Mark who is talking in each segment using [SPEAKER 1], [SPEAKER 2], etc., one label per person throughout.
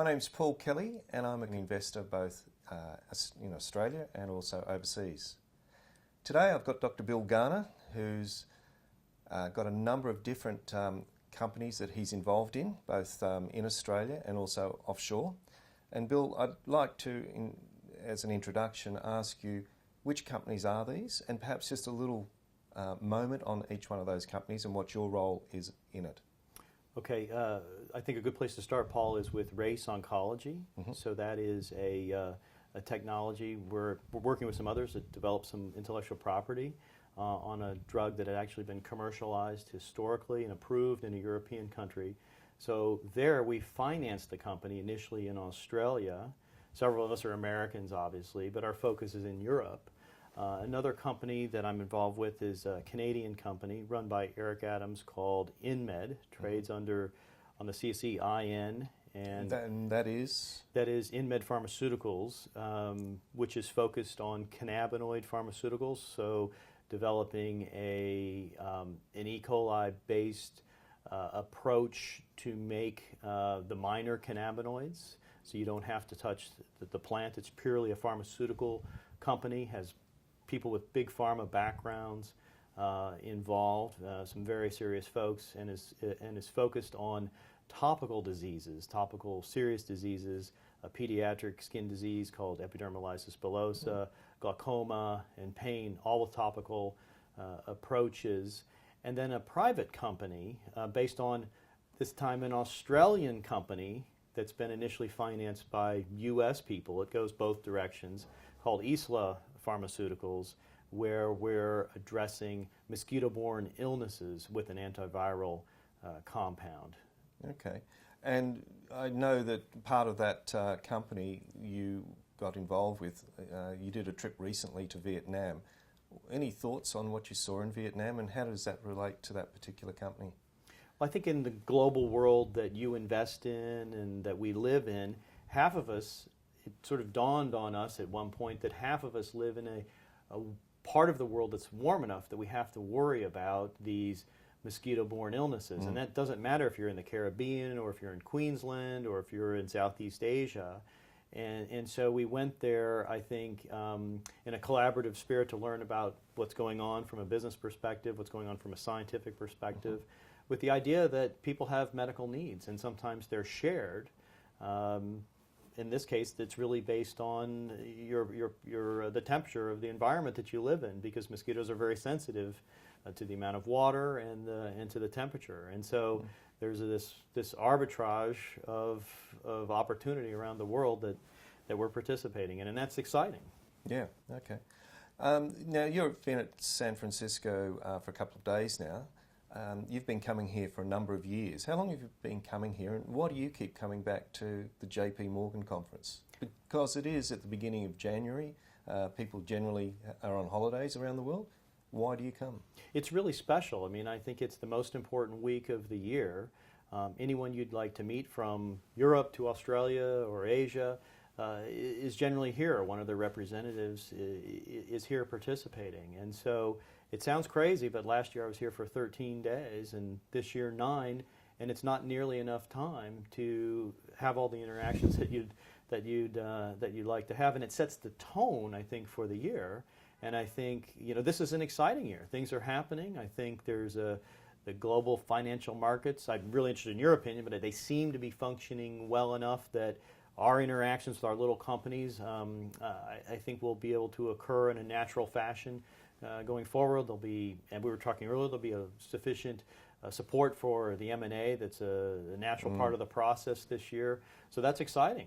[SPEAKER 1] My name's Paul Kelly and I'm an investor both in Australia and also overseas. Today I've got Dr. Bill Garner, who's got a number of different companies that he's involved in, both in Australia and also offshore. And Bill, I'd like to, as an introduction, ask you which companies are these, and perhaps just a little moment on each one of those companies and what your role is in it.
[SPEAKER 2] Okay, I think a good place to start, Paul, is with Race Oncology. Mm-hmm. So that is a technology. We're working with some others that develop some intellectual property on a drug that had actually been commercialized historically and approved in a European country. So there we financed the company initially in Australia. Several of us are Americans, obviously, but our focus is in Europe. Another company that I'm involved with is a Canadian company run by Eric Adams called InMed, trades on the CSE IN.
[SPEAKER 1] And that is?
[SPEAKER 2] That is InMed Pharmaceuticals, which is focused on cannabinoid pharmaceuticals, so developing an E. coli-based approach to make the minor cannabinoids, so you don't have to touch the plant. It's purely a pharmaceutical company, has people with big pharma backgrounds involved, some very serious folks, and is focused on topical diseases, topical serious diseases, a pediatric skin disease called epidermolysis bullosa, glaucoma, and pain, all with topical approaches. And then a private company based on, this time, an Australian company that's been initially financed by U.S. people. It goes both directions, called Isla Pharmaceuticals, where we're addressing mosquito-borne illnesses with an antiviral compound.
[SPEAKER 1] Okay. And I know that part of that company you got involved with, you did a trip recently to Vietnam. Any thoughts on what you saw in Vietnam, and how does that relate to that particular company?
[SPEAKER 2] Well, I think in the global world that you invest in and that we live in, half of us, it sort of dawned on us at one point that half of us live in a part of the world that's warm enough that we have to worry about these mosquito-borne illnesses. And that doesn't matter if you're in the Caribbean or if you're in Queensland or if you're in Southeast Asia. And so we went there, I think, in a collaborative spirit to learn about what's going on from a business perspective, what's going on from a scientific perspective, with the idea that people have medical needs and sometimes they're shared. In this case, it's really based on the temperature of the environment that you live in, because mosquitoes are very sensitive to the amount of water and to the temperature. And so there's this arbitrage of opportunity around the world that we're participating in, and that's exciting.
[SPEAKER 1] Yeah, okay. Now, you've been at San Francisco for a couple of days now. You've been coming here for a number of years. How long have you been coming here, and why do you keep coming back to the JP Morgan conference? Because it is at the beginning of January. People generally are on holidays around the world. Why do you come? It's
[SPEAKER 2] really special. I mean, I think it's the most important week of the year. Anyone you'd like to meet from Europe to Australia or Asia is generally here. One of their representatives is here participating. And so it sounds crazy, but last year I was here for 13 days, and this year 9, and it's not nearly enough time to have all the interactions that you'd like to have, and it sets the tone, I think, for the year. And I think, this is an exciting year. Things are happening. I think there's the global financial markets. I'm really interested in your opinion, but they seem to be functioning well enough that our interactions with our little companies, I think, will be able to occur in a natural fashion going forward. There'll be, and we were talking earlier, there'll be a sufficient support for the M&A that's a natural part of the process this year. So that's exciting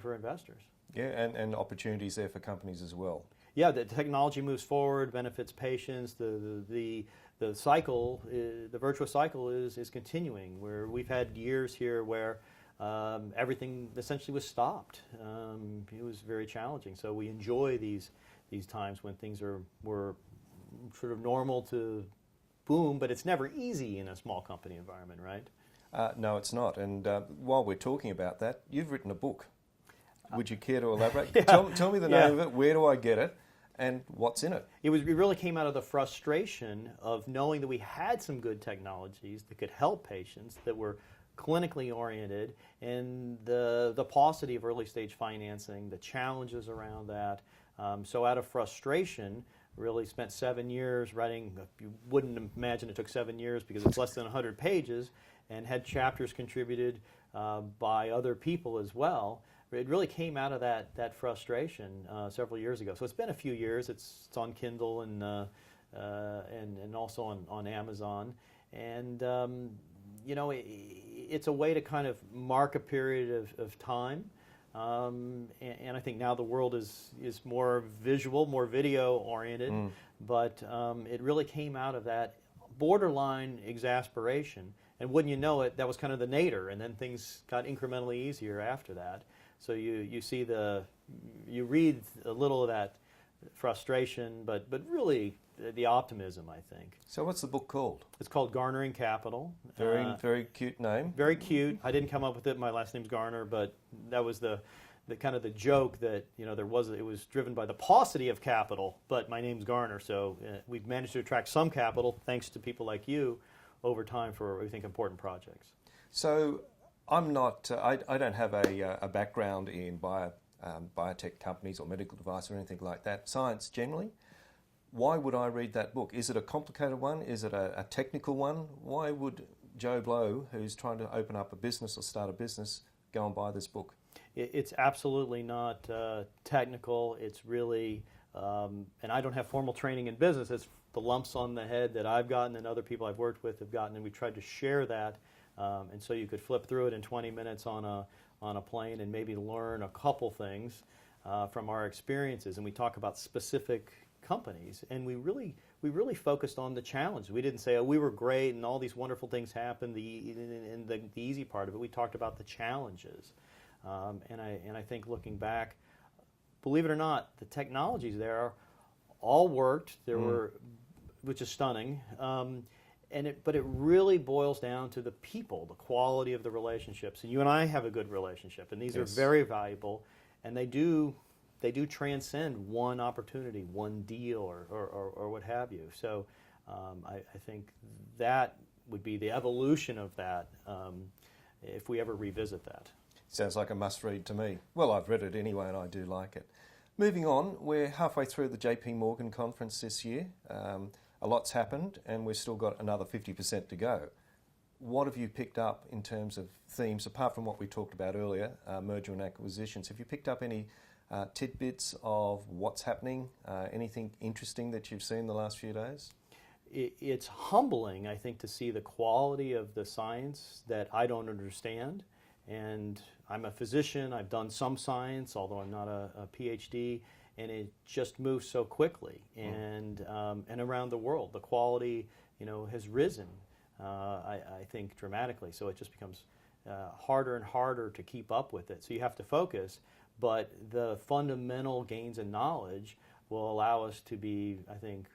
[SPEAKER 2] for investors.
[SPEAKER 1] Yeah, and opportunities there for companies as well.
[SPEAKER 2] Yeah, the technology moves forward, benefits patients. The cycle, the virtuous cycle is continuing. Where we've had years here where everything essentially was stopped. It was very challenging. So we enjoy these times when things were sort of normal to boom, but it's never easy in a small company environment, right?
[SPEAKER 1] No, it's not. And while we're talking about that, you've written a book. Would you care to elaborate?
[SPEAKER 2] Yeah.
[SPEAKER 1] Tell me the name of it, where do I get it, and what's in it?
[SPEAKER 2] It really came out of the frustration of knowing that we had some good technologies that could help patients that were clinically oriented, and the paucity of early stage financing, the challenges around that. So out of frustration, really spent 7 years writing. You wouldn't imagine it took 7 years because it's less than 100 pages, and had chapters contributed by other people as well. It really came out of that frustration several years ago. So it's been a few years. It's on Kindle and also on Amazon, and it's a way to kind of mark a period of time. And I think now the world is more visual, more video oriented, but it really came out of that borderline exasperation. And wouldn't you know it, that was kind of the nadir, and then things got incrementally easier after that. So you read a little of that frustration, but really the optimism, I think.
[SPEAKER 1] So what's the book called?
[SPEAKER 2] It's called Garnering Capital.
[SPEAKER 1] Very cute name.
[SPEAKER 2] Very cute. I didn't come up with it. My last name's Garner, but that was the kind of the joke that it was driven by the paucity of capital, but my name's Garner. So we've managed to attract some capital thanks to people like you over time for, we think, important projects.
[SPEAKER 1] So I'm not. I don't have a background in biotech companies or medical device or anything like that. Science generally. Why would I read that book? Is it a complicated one? Is it a technical one? Why would Joe Blow, who's trying to open up a business or start a business, go and buy this book?
[SPEAKER 2] It's absolutely not technical. It's really, and I don't have formal training in business. It's the lumps on the head that I've gotten and other people I've worked with have gotten, and we tried to share that. And so you could flip through it in 20 minutes on a plane and maybe learn a couple things from our experiences. And we talk about specific companies, and we really focused on the challenge. We didn't say, oh, we were great and all these wonderful things happened, the easy part of it. We talked about the challenges. And I think looking back, believe it or not, the technologies there all worked. There were, which is stunning. But it really boils down to the people, the quality of the relationships. And you and I have a good relationship, and these are very valuable, and they do transcend one opportunity, one deal, or what have you. So I think that would be the evolution of that if we ever revisit that.
[SPEAKER 1] Sounds like a must-read to me. Well, I've read it anyway, and I do like it. Moving on, we're halfway through the JP Morgan conference this year. A lot's happened, and we've still got another 50% to go. What have you picked up in terms of themes, apart from what we talked about earlier, merger and acquisitions? Have you picked up any tidbits of what's happening, anything interesting that you've seen the last few days?
[SPEAKER 2] It's humbling, I think, to see the quality of the science that I don't understand. And I'm a physician, I've done some science, although I'm not a PhD, and it just moves so quickly. And around the world, the quality, has risen, I think, dramatically. So it just becomes harder and harder to keep up with it. So you have to focus. But the fundamental gains in knowledge will allow us to be, I think,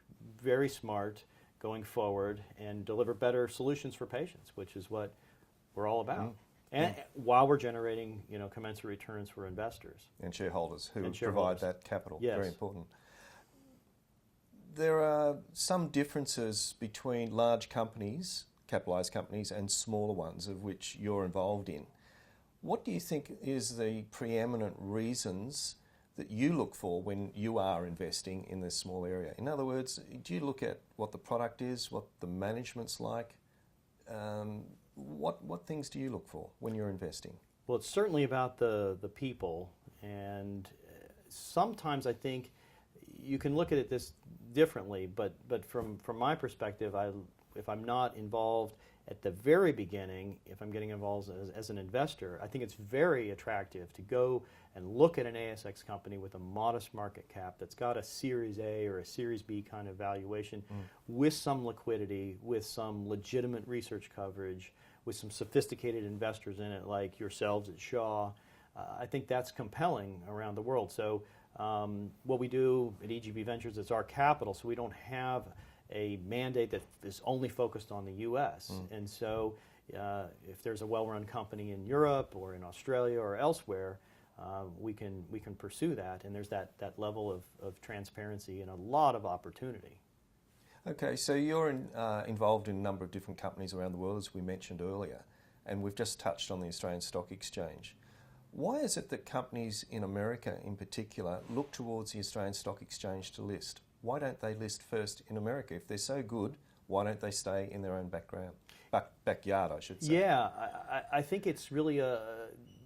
[SPEAKER 2] very smart going forward and deliver better solutions for patients, which is what we're all about. And while we're generating, commensurate returns for investors.
[SPEAKER 1] And shareholders who provide that capital.
[SPEAKER 2] Yes.
[SPEAKER 1] Very important. There are some differences between large companies, capitalised companies, and smaller ones, of which you're involved in. What do you think is the preeminent reasons that you look for when you are investing in this small area? In other words, do you look at what the product is, what the management's like? What things do you look for when you're investing?
[SPEAKER 2] Well, it's certainly about the people, and sometimes I think you can look at it this differently, but from my perspective, if I'm not involved at the very beginning, if I'm getting involved as an investor, I think it's very attractive to go and look at an ASX company with a modest market cap that's got a Series A or a Series B kind of valuation with some liquidity, with some legitimate research coverage, with some sophisticated investors in it like yourselves at Shaw. I think that's compelling around the world. So what we do at EGB Ventures is our capital, so we don't have a mandate that is only focused on the U.S. And so if there's a well-run company in Europe or in Australia or elsewhere, we can pursue that, and there's that level of transparency and a lot of opportunity.
[SPEAKER 1] Okay, so you're involved in a number of different companies around the world, as we mentioned earlier, and we've just touched on the Australian Stock Exchange. Why is it that companies in America in particular look towards the Australian Stock Exchange to list? Why don't they list first in America? If they're so good, why don't they stay in their own backyard, I should say?
[SPEAKER 2] Yeah, I think it's really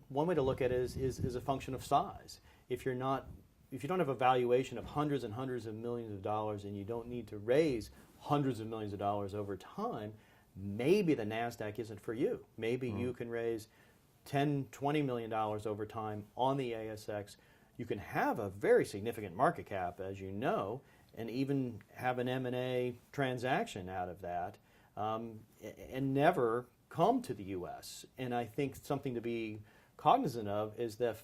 [SPEAKER 2] one way to look at it is a function of size. If you don't have a valuation of hundreds and hundreds of millions of dollars and you don't need to raise hundreds of millions of dollars over time, maybe the NASDAQ isn't for you. Maybe you can raise $10, $20 million over time on the ASX. You can have a very significant market cap, as you know, and even have an M&A transaction out of that, and never come to the U.S. And I think something to be cognizant of is the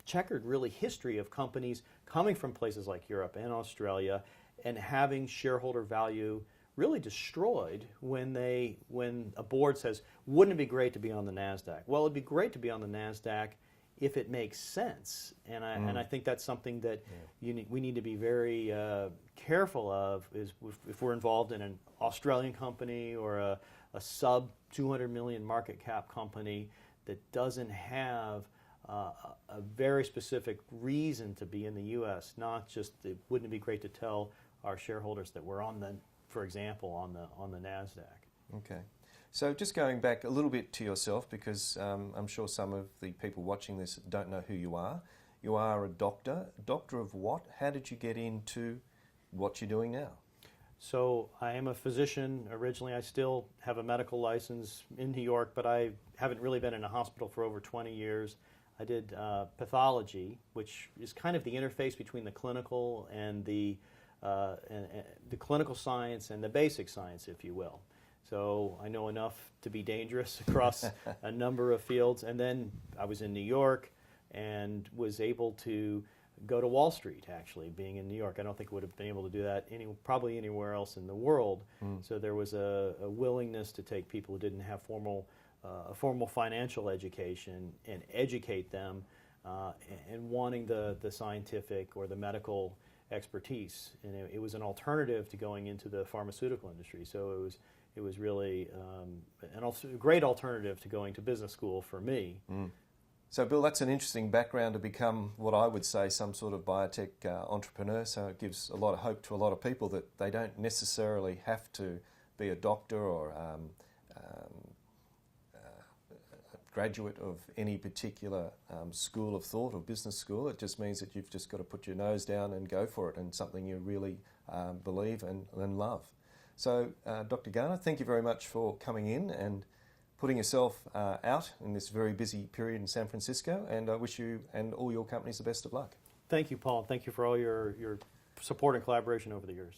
[SPEAKER 2] checkered really history of companies coming from places like Europe and Australia and having shareholder value really destroyed when a board says, wouldn't it be great to be on the NASDAQ? Well, it'd be great to be on the NASDAQ if it makes sense. And I think that's something that we need to be very careful of, is if we're involved in an Australian company or a sub 200 million market cap company that doesn't have a very specific reason to be in the U.S., not just wouldn't it be great to tell our shareholders that we're on for example, on the NASDAQ.
[SPEAKER 1] Okay. So just going back a little bit to yourself, because I'm sure some of the people watching this don't know who you are. You are a doctor. Doctor of what? How did you get into what you're doing now?
[SPEAKER 2] So I am a physician originally. I still have a medical license in New York, but I haven't really been in a hospital for over 20 years. I did pathology, which is kind of the interface between the clinical and the clinical science and the basic science, if you will. So I know enough to be dangerous across a number of fields. And then I was in New York and was able to go to Wall Street, actually, being in New York. I don't think I would have been able to do that probably anywhere else in the world. So there was a willingness to take people who didn't have a formal financial education and educate them and wanting the scientific or the medical expertise, and it was an alternative to going into the pharmaceutical industry. So it was really a great alternative to going to business school for me.
[SPEAKER 1] So Bill, that's an interesting background to become what I would say some sort of biotech entrepreneur. So it gives a lot of hope to a lot of people that they don't necessarily have to be a doctor or a graduate of any particular school of thought or business school. It just means that you've just got to put your nose down and go for it, and something you really believe and love. So Dr. Garner, thank you very much for coming in and putting yourself out in this very busy period in San Francisco, and I wish you and all your companies the best of luck.
[SPEAKER 2] Thank you, Paul. Thank you for all your support and collaboration over the years.